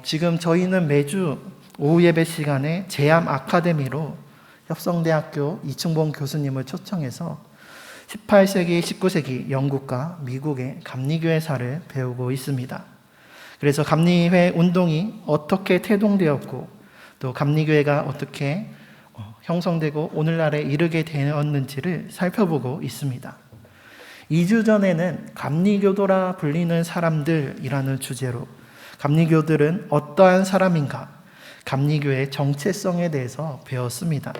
지금 저희는 매주 오후 예배 시간에 제암 아카데미로 협성대학교 이충봉 교수님을 초청해서 18세기, 19세기 영국과 미국의 감리교회사를 배우고 있습니다. 그래서 감리회 운동이 어떻게 태동되었고 또 감리교회가 어떻게 형성되고 오늘날에 이르게 되었는지를 살펴보고 있습니다. 2주 전에는 감리교도라 불리는 사람들이라는 주제로 감리교들은 어떠한 사람인가, 감리교의 정체성에 대해서 배웠습니다.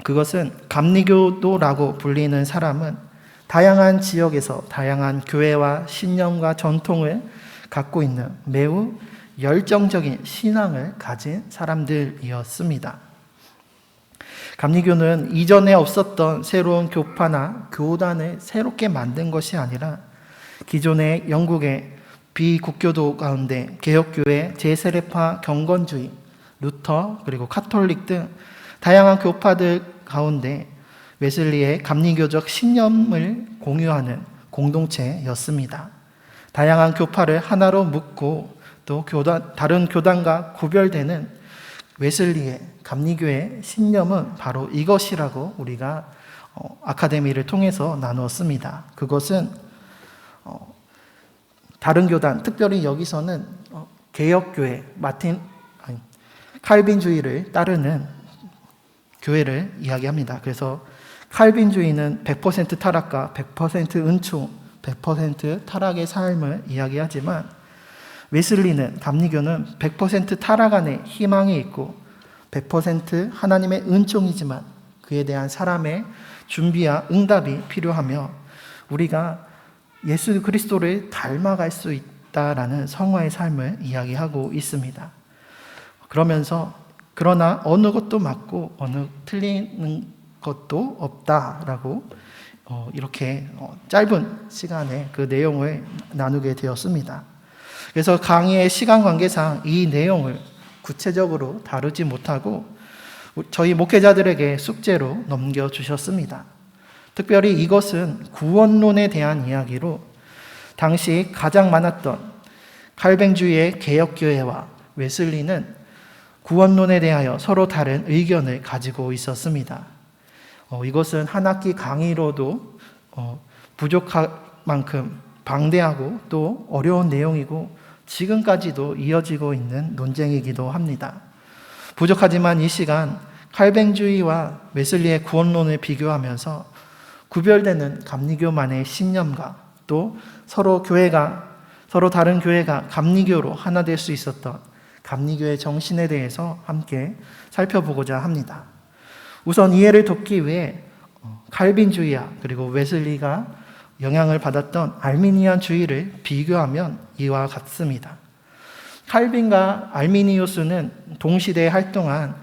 그것은 감리교도라고 불리는 사람은 다양한 지역에서 다양한 교회와 신념과 전통을 갖고 있는 매우 열정적인 신앙을 가진 사람들이었습니다. 감리교는 이전에 없었던 새로운 교파나 교단을 새롭게 만든 것이 아니라 기존의 영국의 비국교도 가운데 개혁교회, 제세례파, 경건주의, 루터, 그리고 카톨릭 등 다양한 교파들 가운데 웨슬리의 감리교적 신념을 공유하는 공동체였습니다. 다양한 교파를 하나로 묶고 또 다른 교단과 구별되는 웨슬리의 감리교의 신념은 바로 이것이라고 우리가 아카데미를 통해서 나누었습니다. 그것은 다른 교단, 특별히 여기서는 개혁교회, 칼빈주의를 따르는 교회를 이야기합니다. 그래서 칼빈주의는 100% 타락과 100% 은총, 100% 타락의 삶을 이야기하지만 웨슬리는 감리교는 100% 타락 안에 희망이 있고 100% 하나님의 은총이지만 그에 대한 사람의 준비와 응답이 필요하며 우리가 예수 그리스도를 닮아갈 수 있다라는 성화의 삶을 이야기하고 있습니다. 그러나 어느 것도 맞고 어느 틀리는 것도 없다라고 이렇게 짧은 시간에 그 내용을 나누게 되었습니다. 그래서 강의의 시간 관계상 이 내용을 구체적으로 다루지 못하고 저희 목회자들에게 숙제로 넘겨주셨습니다. 특별히 이것은 구원론에 대한 이야기로 당시 가장 많았던 칼뱅주의의 개혁교회와 웨슬리는 구원론에 대하여 서로 다른 의견을 가지고 있었습니다. 이것은 한 학기 강의로도 부족할 만큼 방대하고 또 어려운 내용이고 지금까지도 이어지고 있는 논쟁이기도 합니다. 부족하지만 이 시간 칼뱅주의와 웨슬리의 구원론을 비교하면서 구별되는 감리교만의 신념과 또 서로 다른 교회가 감리교로 하나 될 수 있었던 감리교의 정신에 대해서 함께 살펴보고자 합니다. 우선 이해를 돕기 위해 칼빈주의와 그리고 웨슬리가 영향을 받았던 알미니안주의를 비교하면 이와 같습니다. 칼빈과 알미니우스는 동시대에 활동한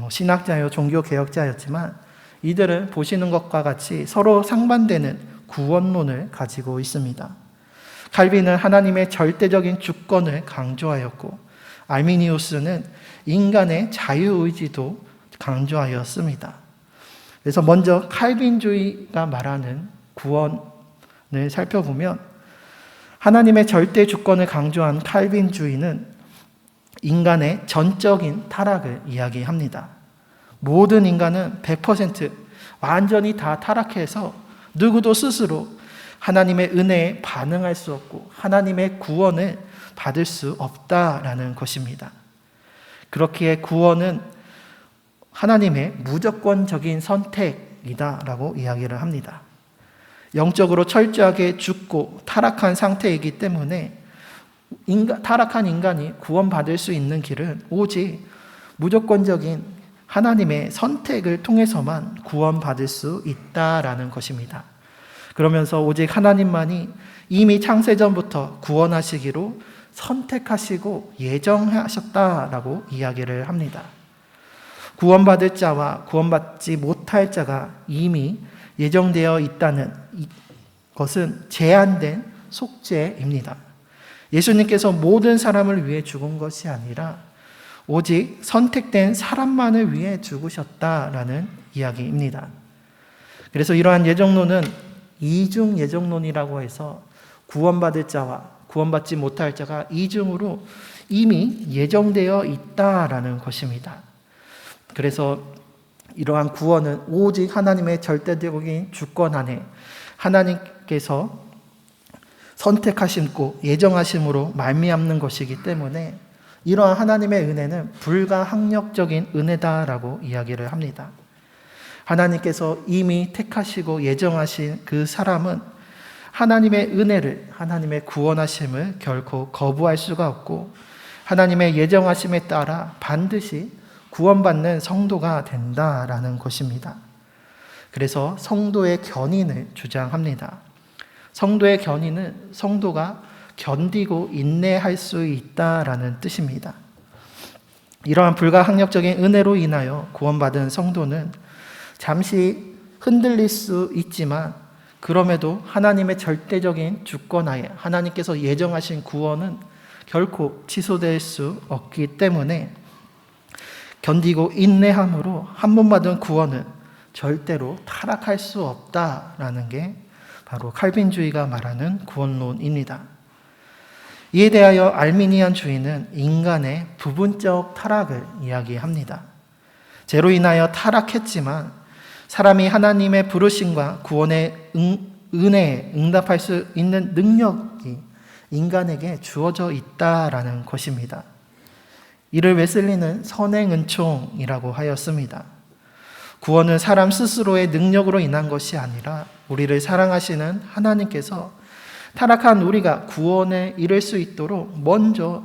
신학자요 종교개혁자였지만 이들은 보시는 것과 같이 서로 상반되는 구원론을 가지고 있습니다. 칼빈은 하나님의 절대적인 주권을 강조하였고 알미니우스는 인간의 자유의지도 강조하였습니다. 그래서 먼저 칼빈주의가 말하는 구원을 살펴보면 하나님의 절대 주권을 강조한 칼빈주의는 인간의 전적인 타락을 이야기합니다. 모든 인간은 100% 완전히 다 타락해서 누구도 스스로 하나님의 은혜에 반응할 수 없고 하나님의 구원을 받을 수 없다라는 것입니다. 그렇기에 구원은 하나님의 무조건적인 선택이다라고 이야기를 합니다. 영적으로 철저하게 죽고 타락한 상태이기 때문에 타락한 인간이 구원받을 수 있는 길은 오직 무조건적인 하나님의 선택을 통해서만 구원받을 수 있다라는 것입니다. 그러면서 오직 하나님만이 이미 창세전부터 구원하시기로 선택하시고 예정하셨다라고 이야기를 합니다. 구원받을 자와 구원받지 못할 자가 이미 예정되어 있다는 것은 제한된 속죄입니다. 예수님께서 모든 사람을 위해 죽은 것이 아니라 오직 선택된 사람만을 위해 죽으셨다라는 이야기입니다. 그래서 이러한 예정론은 이중 예정론이라고 해서 구원받을 자와 구원받지 못할 자가 이중으로 이미 예정되어 있다라는 것입니다. 그래서 이러한 구원은 오직 하나님의 절대적인 주권 안에 하나님께서 선택하심고 예정하심으로 말미암는 것이기 때문에 이러한 하나님의 은혜는 불가항력적인 은혜다라고 이야기를 합니다. 하나님께서 이미 택하시고 예정하신 그 사람은 하나님의 은혜를, 하나님의 구원하심을 결코 거부할 수가 없고 하나님의 예정하심에 따라 반드시 구원받는 성도가 된다라는 것입니다. 그래서 성도의 견인을 주장합니다. 성도의 견인은 성도가 견디고 인내할 수 있다라는 뜻입니다. 이러한 불가항력적인 은혜로 인하여 구원받은 성도는 잠시 흔들릴 수 있지만 그럼에도 하나님의 절대적인 주권하에 하나님께서 예정하신 구원은 결코 취소될 수 없기 때문에 견디고 인내함으로 한 번 받은 구원은 절대로 타락할 수 없다라는 게 바로 칼빈주의가 말하는 구원론입니다. 이에 대하여 알미니안주의는 인간의 부분적 타락을 이야기합니다. 죄로 인하여 타락했지만 사람이 하나님의 부르심과 구원의 은혜에 응답할 수 있는 능력이 인간에게 주어져 있다라는 것입니다. 이를 웨슬리는 선행은총이라고 하였습니다. 구원은 사람 스스로의 능력으로 인한 것이 아니라 우리를 사랑하시는 하나님께서 타락한 우리가 구원에 이를 수 있도록 먼저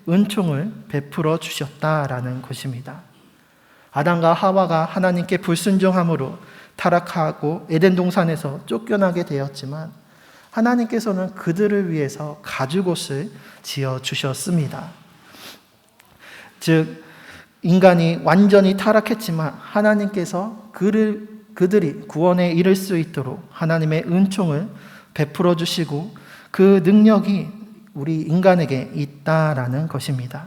은총을 베풀어 주셨다라는 것입니다. 아담과 하와가 하나님께 불순종함으로 타락하고 에덴 동산에서 쫓겨나게 되었지만 하나님께서는 그들을 위해서 가죽옷을 지어 주셨습니다. 즉 인간이 완전히 타락했지만 하나님께서 그들이 구원에 이를 수 있도록 하나님의 은총을 베풀어 주시고 그 능력이 우리 인간에게 있다라는 것입니다.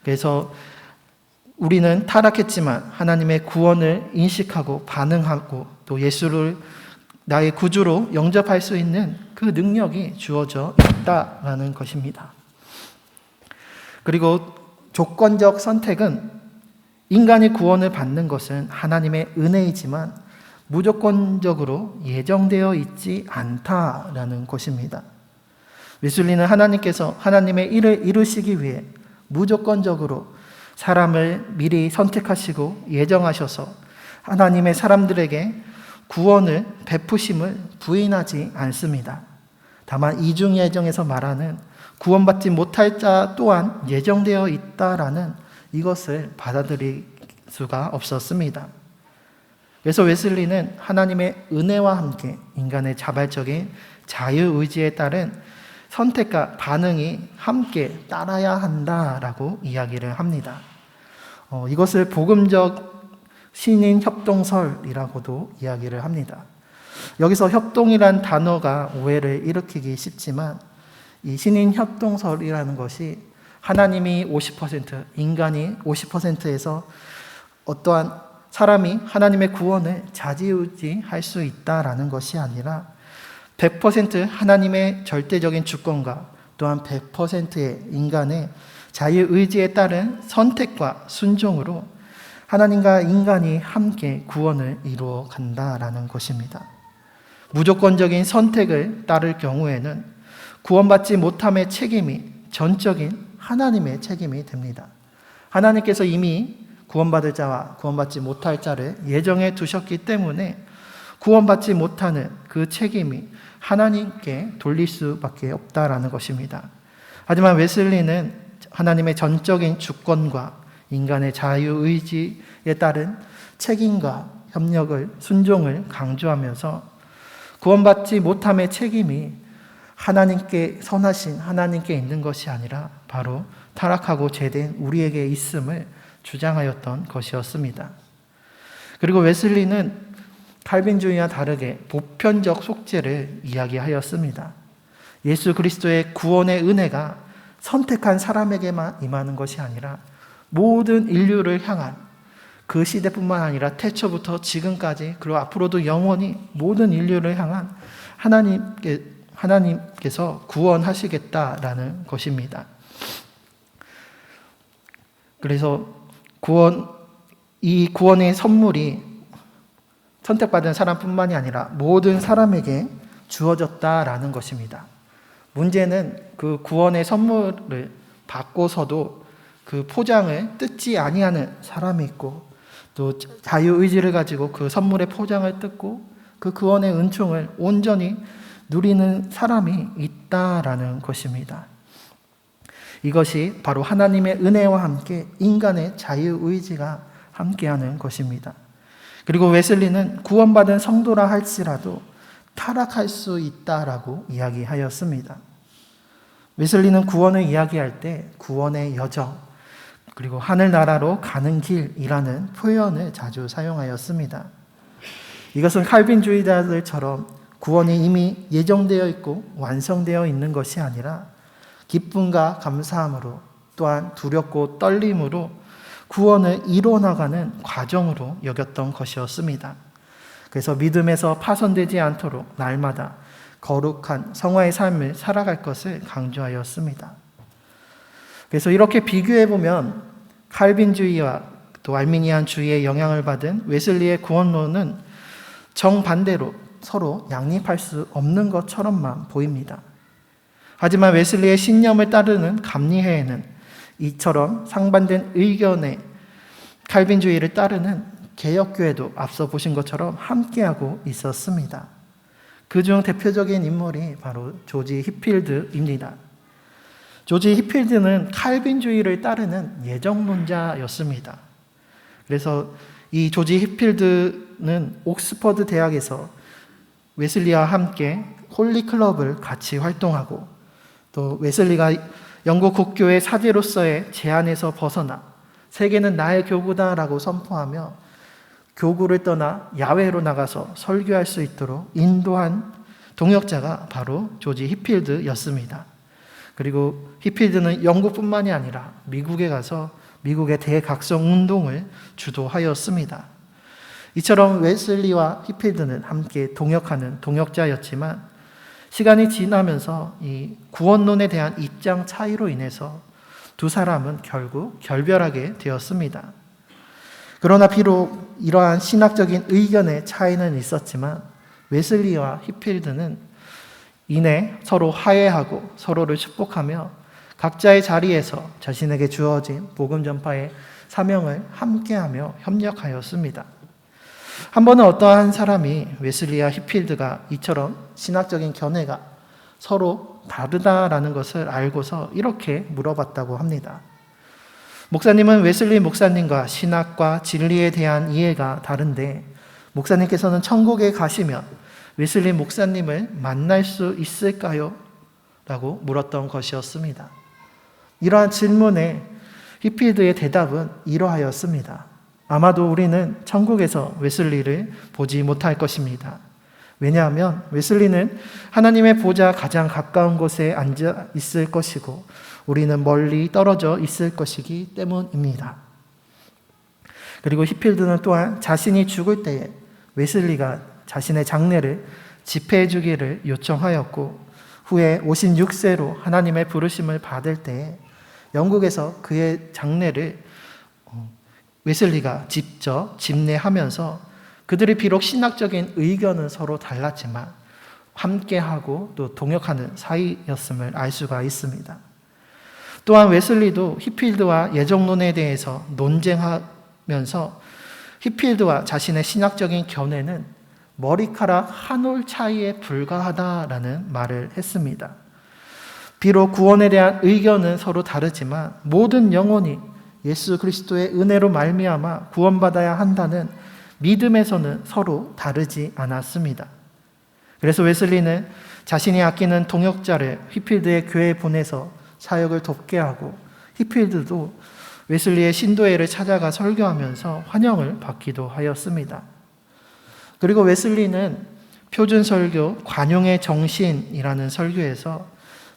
그래서 우리는 타락했지만 하나님의 구원을 인식하고 반응하고 또 예수를 나의 구주로 영접할 수 있는 그 능력이 주어져 있다라는 것입니다. 그리고 조건적 선택은 인간이 구원을 받는 것은 하나님의 은혜이지만 무조건적으로 예정되어 있지 않다라는 것입니다. 웨슬리는 하나님께서 하나님의 일을 이루시기 위해 무조건적으로 사람을 미리 선택하시고 예정하셔서 하나님의 사람들에게 구원을 베푸심을 부인하지 않습니다. 다만 이중 예정에서 말하는 구원받지 못할 자 또한 예정되어 있다라는 이것을 받아들일 수가 없었습니다. 그래서 웨슬리는 하나님의 은혜와 함께 인간의 자발적인 자유의지에 따른 선택과 반응이 함께 따라야 한다라고 이야기를 합니다. 이것을 복음적 신인 협동설이라고도 이야기를 합니다. 여기서 협동이란 단어가 오해를 일으키기 쉽지만 이 신인 협동설이라는 것이 하나님이 50%, 인간이 50%에서 어떠한 사람이 하나님의 구원을 좌지우지할 수 있다라는 것이 아니라 100% 하나님의 절대적인 주권과 또한 100%의 인간의 자유의지에 따른 선택과 순종으로 하나님과 인간이 함께 구원을 이루어 간다라는 것입니다. 무조건적인 선택을 따를 경우에는 구원받지 못함의 책임이 전적인 하나님의 책임이 됩니다. 하나님께서 이미 구원받을 자와 구원받지 못할 자를 예정해 두셨기 때문에 구원받지 못하는 그 책임이 하나님께 돌릴 수밖에 없다라는 것입니다. 하지만 웨슬리는 하나님의 전적인 주권과 인간의 자유의지에 따른 책임과 협력을, 순종을 강조하면서 구원받지 못함의 책임이 하나님께 선하신 하나님께 있는 것이 아니라 바로 타락하고 죄된 우리에게 있음을 주장하였던 것이었습니다. 그리고 웨슬리는 칼빈주의와 다르게 보편적 속죄를 이야기하였습니다. 예수 그리스도의 구원의 은혜가 선택한 사람에게만 임하는 것이 아니라 모든 인류를 향한 그 시대뿐만 아니라 태초부터 지금까지 그리고 앞으로도 영원히 모든 인류를 향한 하나님께서 구원하시겠다라는 것입니다. 그래서 이 구원의 선물이 선택받은 사람뿐만이 아니라 모든 사람에게 주어졌다라는 것입니다. 문제는 그 구원의 선물을 받고서도 그 포장을 뜯지 아니하는 사람이 있고, 또 자유의지를 가지고 그 선물의 포장을 뜯고 그 구원의 은총을 온전히 누리는 사람이 있다라는 것입니다. 이것이 바로 하나님의 은혜와 함께 인간의 자유의지가 함께하는 것입니다. 그리고 웨슬리는 구원받은 성도라 할지라도 타락할 수 있다라고 이야기하였습니다. 웨슬리는 구원을 이야기할 때 구원의 여정, 그리고 하늘나라로 가는 길이라는 표현을 자주 사용하였습니다. 이것은 칼빈주의자들처럼 구원이 이미 예정되어 있고 완성되어 있는 것이 아니라 기쁨과 감사함으로, 또한 두렵고 떨림으로 구원을 이뤄나가는 과정으로 여겼던 것이었습니다. 그래서 믿음에서 파손되지 않도록 날마다 거룩한 성화의 삶을 살아갈 것을 강조하였습니다. 그래서 이렇게 비교해보면 칼빈주의와 또 알미니안주의의 영향을 받은 웨슬리의 구원론은 정반대로 서로 양립할 수 없는 것처럼만 보입니다. 하지만 웨슬리의 신념을 따르는 감리회에는 이처럼 상반된 의견의 칼빈주의를 따르는 개혁교회도 앞서 보신 것처럼 함께하고 있었습니다. 그중 대표적인 인물이 바로 조지 히필드입니다. 조지 히필드는 칼빈주의를 따르는 예정론자였습니다. 그래서 이 조지 히필드는 옥스퍼드 대학에서 웨슬리와 함께 홀리클럽을 같이 활동하고, 또 웨슬리가 영국 국교의 사제로서의 제한에서 벗어나 세계는 나의 교구다라고 선포하며 교구를 떠나 야외로 나가서 설교할 수 있도록 인도한 동역자가 바로 조지 히필드였습니다. 그리고 히필드는 영국뿐만이 아니라 미국에 가서 미국의 대각성 운동을 주도하였습니다. 이처럼 웨슬리와 히필드는 함께 동역하는 동역자였지만 시간이 지나면서 이 구원론에 대한 입장 차이로 인해서 두 사람은 결국 결별하게 되었습니다. 그러나 비록 이러한 신학적인 의견의 차이는 있었지만 웨슬리와 히필드는 이내 서로 화해하고 서로를 축복하며 각자의 자리에서 자신에게 주어진 복음 전파의 사명을 함께하며 협력하였습니다. 한 번은 어떠한 사람이 웨슬리와 히필드가 이처럼 신학적인 견해가 서로 다르다라는 것을 알고서 이렇게 물어봤다고 합니다. 목사님은 웨슬리 목사님과 신학과 진리에 대한 이해가 다른데 목사님께서는 천국에 가시면 웨슬리 목사님을 만날 수 있을까요? 라고 물었던 것이었습니다. 이러한 질문에 히필드의 대답은 이러하였습니다. 아마도 우리는 천국에서 웨슬리를 보지 못할 것입니다. 왜냐하면 웨슬리는 하나님의 보좌 가장 가까운 곳에 앉아 있을 것이고 우리는 멀리 떨어져 있을 것이기 때문입니다. 그리고 히필드는 또한 자신이 죽을 때에 웨슬리가 자신의 장례를 집회해 주기를 요청하였고 후에 56세로 하나님의 부르심을 받을 때에 영국에서 그의 장례를 웨슬리가 직접 집례하면서 그들이 비록 신학적인 의견은 서로 달랐지만 함께하고 또 동역하는 사이였음을 알 수가 있습니다. 또한 웨슬리도 히필드와 예정론에 대해서 논쟁하면서 히필드와 자신의 신학적인 견해는 머리카락 한 올 차이에 불과하다라는 말을 했습니다. 비록 구원에 대한 의견은 서로 다르지만 모든 영혼이 예수 그리스도의 은혜로 말미암아 구원받아야 한다는 믿음에서는 서로 다르지 않았습니다. 그래서 웨슬리는 자신이 아끼는 동역자를 히필드의 교회에 보내서 사역을 돕게 하고 히필드도 웨슬리의 신도회를 찾아가 설교하면서 환영을 받기도 하였습니다. 그리고 웨슬리는 표준설교 관용의 정신이라는 설교에서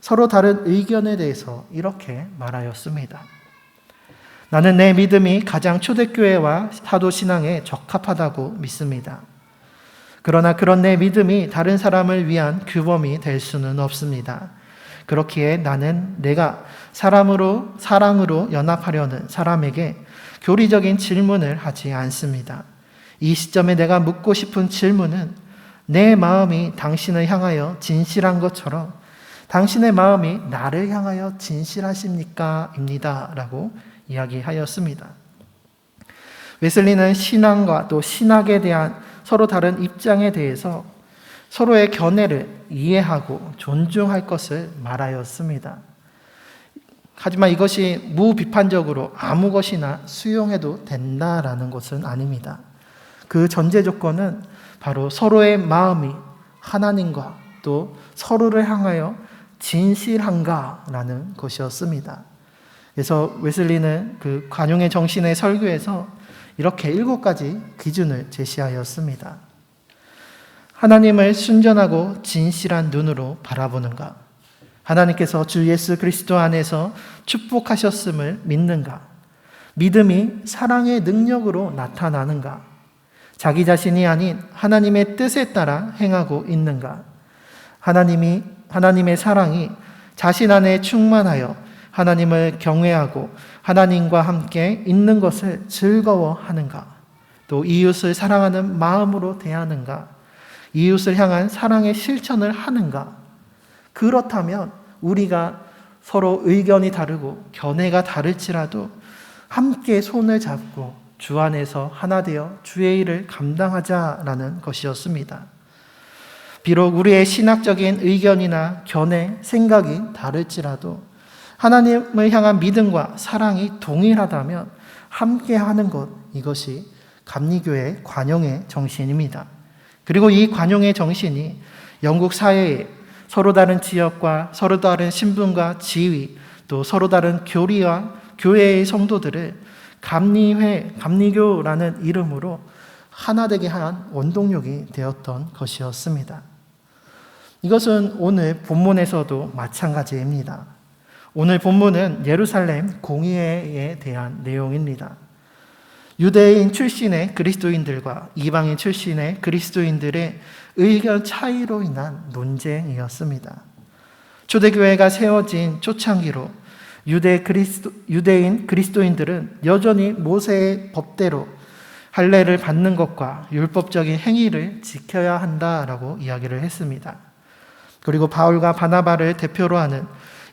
서로 다른 의견에 대해서 이렇게 말하였습니다. 나는 내 믿음이 가장 초대교회와 사도신앙에 적합하다고 믿습니다. 그러나 그런 내 믿음이 다른 사람을 위한 규범이 될 수는 없습니다. 그렇기에 나는 내가 사랑으로 연합하려는 사람에게 교리적인 질문을 하지 않습니다. 이 시점에 내가 묻고 싶은 질문은 내 마음이 당신을 향하여 진실한 것처럼 당신의 마음이 나를 향하여 진실하십니까? 입니다. 라고 이야기하였습니다. 웨슬리는 신앙과 또 신학에 대한 서로 다른 입장에 대해서 서로의 견해를 이해하고 존중할 것을 말하였습니다. 하지만 이것이 무비판적으로 아무 것이나 수용해도 된다라는 것은 아닙니다. 그 전제 조건은 바로 서로의 마음이 하나님과 또 서로를 향하여 진실한가라는 것이었습니다. 그래서 웨슬리는 그 관용의 정신의 설교에서 이렇게 7가지 기준을 제시하였습니다. 하나님을 순전하고 진실한 눈으로 바라보는가? 하나님께서 주 예수 그리스도 안에서 축복하셨음을 믿는가? 믿음이 사랑의 능력으로 나타나는가? 자기 자신이 아닌 하나님의 뜻에 따라 행하고 있는가? 하나님의 사랑이 자신 안에 충만하여 하나님을 경외하고 하나님과 함께 있는 것을 즐거워하는가? 또 이웃을 사랑하는 마음으로 대하는가? 이웃을 향한 사랑의 실천을 하는가? 그렇다면 우리가 서로 의견이 다르고 견해가 다를지라도 함께 손을 잡고 주 안에서 하나 되어 주의 일을 감당하자라는 것이었습니다. 비록 우리의 신학적인 의견이나 견해, 생각이 다를지라도 하나님을 향한 믿음과 사랑이 동일하다면 함께하는 것, 이것이 감리교의 관용의 정신입니다. 그리고 이 관용의 정신이 영국 사회에 서로 다른 지역과 서로 다른 신분과 지위, 또 서로 다른 교리와 교회의 성도들을 감리교라는 이름으로 하나 되게 한 원동력이 되었던 것이었습니다. 이것은 오늘 본문에서도 마찬가지입니다. 오늘 본문은 예루살렘 공의회에 대한 내용입니다. 유대인 출신의 그리스도인들과 이방인 출신의 그리스도인들의 의견 차이로 인한 논쟁이었습니다. 초대교회가 세워진 초창기로 유대인 그리스도인들은 여전히 모세의 법대로 할례를 받는 것과 율법적인 행위를 지켜야 한다라고 이야기를 했습니다. 그리고 바울과 바나바를 대표로 하는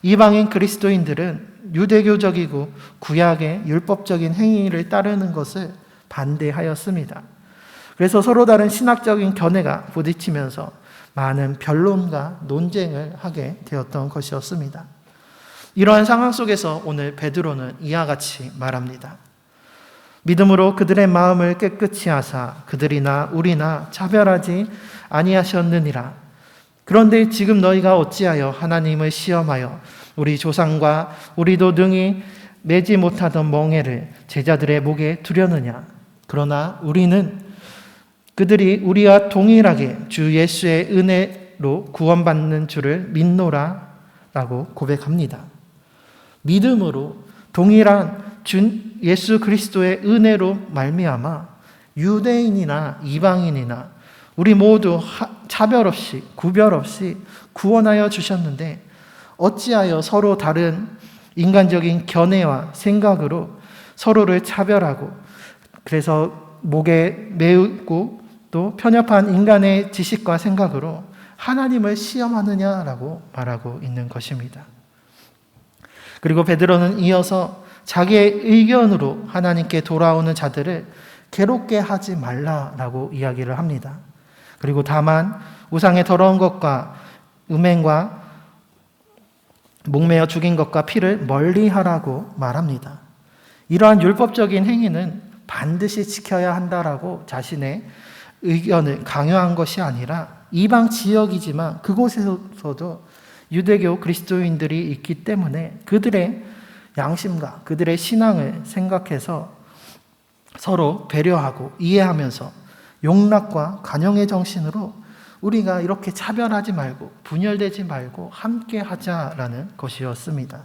이방인 그리스도인들은 유대교적이고 구약의 율법적인 행위를 따르는 것을 반대하였습니다. 그래서 서로 다른 신학적인 견해가 부딪히면서 많은 변론과 논쟁을 하게 되었던 것이었습니다. 이러한 상황 속에서 오늘 베드로는 이와 같이 말합니다. 믿음으로 그들의 마음을 깨끗이 하사 그들이나 우리나 차별하지 아니하셨느니라. 그런데 지금 너희가 어찌하여 하나님을 시험하여 우리 조상과 우리도 능히 매지 못하던 멍에를 제자들의 목에 두려느냐. 그러나 우리는 그들이 우리와 동일하게 주 예수의 은혜로 구원받는 줄을 믿노라 라고 고백합니다. 믿음으로 동일한 주 예수 그리스도의 은혜로 말미암아 유대인이나 이방인이나 우리 모두 차별 없이 구별 없이 구원하여 주셨는데 어찌하여 서로 다른 인간적인 견해와 생각으로 서로를 차별하고 그래서 목에 메우고 또 편협한 인간의 지식과 생각으로 하나님을 시험하느냐라고 말하고 있는 것입니다. 그리고 베드로는 이어서 자기의 의견으로 하나님께 돌아오는 자들을 괴롭게 하지 말라라고 이야기를 합니다. 그리고 다만 우상의 더러운 것과 음행과 목매어 죽인 것과 피를 멀리하라고 말합니다. 이러한 율법적인 행위는 반드시 지켜야 한다라고 자신의 의견을 강요한 것이 아니라 이방 지역이지만 그곳에서도 유대교 그리스도인들이 있기 때문에 그들의 양심과 그들의 신앙을 생각해서 서로 배려하고 이해하면서 용납과 관용의 정신으로 우리가 이렇게 차별하지 말고 분열되지 말고 함께 하자라는 것이었습니다.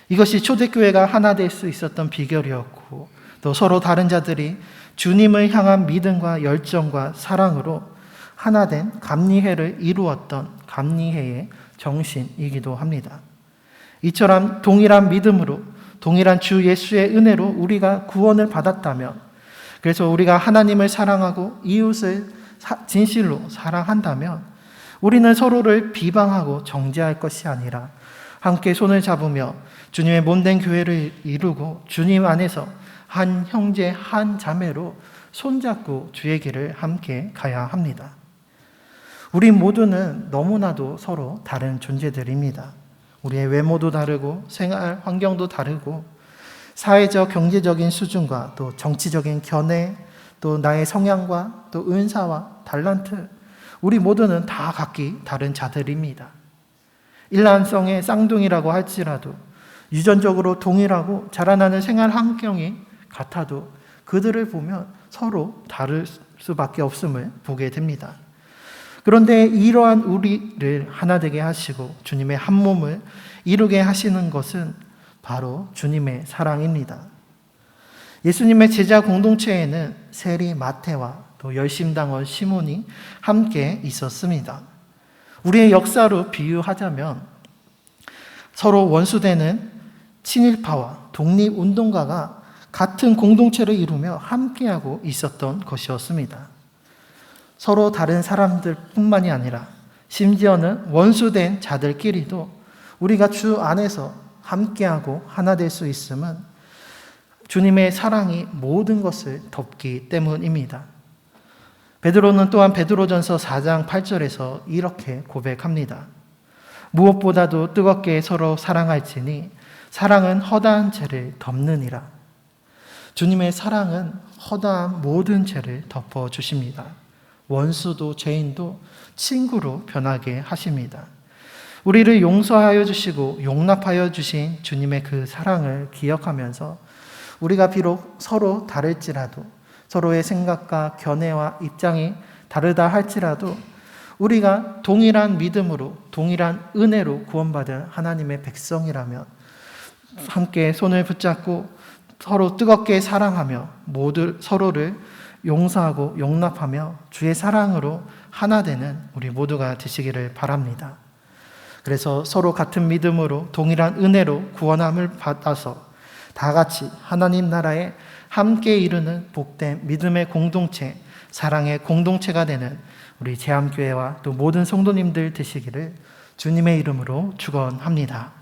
이것이 초대교회가 하나 될 수 있었던 비결이었고 또 서로 다른 자들이 주님을 향한 믿음과 열정과 사랑으로 하나된 감리회를 이루었던 감리회의 정신이기도 합니다. 이처럼 동일한 믿음으로 동일한 주 예수의 은혜로 우리가 구원을 받았다면, 그래서 우리가 하나님을 사랑하고 이웃을 진실로 사랑한다면 우리는 서로를 비방하고 정죄할 것이 아니라 함께 손을 잡으며 주님의 몸된 교회를 이루고 주님 안에서 한 형제 한 자매로 손잡고 주의 길을 함께 가야 합니다. 우리 모두는 너무나도 서로 다른 존재들입니다. 우리의 외모도 다르고 생활 환경도 다르고 사회적 경제적인 수준과 또 정치적인 견해, 또 나의 성향과 또 은사와 달란트, 우리 모두는 다 각기 다른 자들입니다. 일란성의 쌍둥이라고 할지라도 유전적으로 동일하고 자라나는 생활 환경이 같아도 그들을 보면 서로 다를 수밖에 없음을 보게 됩니다. 그런데 이러한 우리를 하나 되게 하시고 주님의 한 몸을 이루게 하시는 것은 바로 주님의 사랑입니다. 예수님의 제자 공동체에는 세리 마태와 또 열심당원 시몬이 함께 있었습니다. 우리의 역사로 비유하자면 서로 원수되는 친일파와 독립운동가가 같은 공동체를 이루며 함께하고 있었던 것이었습니다. 서로 다른 사람들뿐만이 아니라 심지어는 원수된 자들끼리도 우리가 주 안에서 함께하고 하나 될 수 있음은 주님의 사랑이 모든 것을 덮기 때문입니다. 베드로는 또한 베드로전서 4장 8절에서 이렇게 고백합니다. 무엇보다도 뜨겁게 서로 사랑할지니 사랑은 허다한 죄를 덮느니라. 주님의 사랑은 허다한 모든 죄를 덮어주십니다. 원수도 죄인도 친구로 변하게 하십니다. 우리를 용서하여 주시고 용납하여 주신 주님의 그 사랑을 기억하면서 우리가 비록 서로 다를지라도 서로의 생각과 견해와 입장이 다르다 할지라도 우리가 동일한 믿음으로 동일한 은혜로 구원받은 하나님의 백성이라면 함께 손을 붙잡고 서로 뜨겁게 사랑하며 모두 서로를 용서하고 용납하며 주의 사랑으로 하나 되는 우리 모두가 되시기를 바랍니다. 그래서 서로 같은 믿음으로 동일한 은혜로 구원함을 받아서 다 같이 하나님 나라에 함께 이루는 복된 믿음의 공동체, 사랑의 공동체가 되는 우리 제암교회와 또 모든 성도님들 되시기를 주님의 이름으로 축원합니다.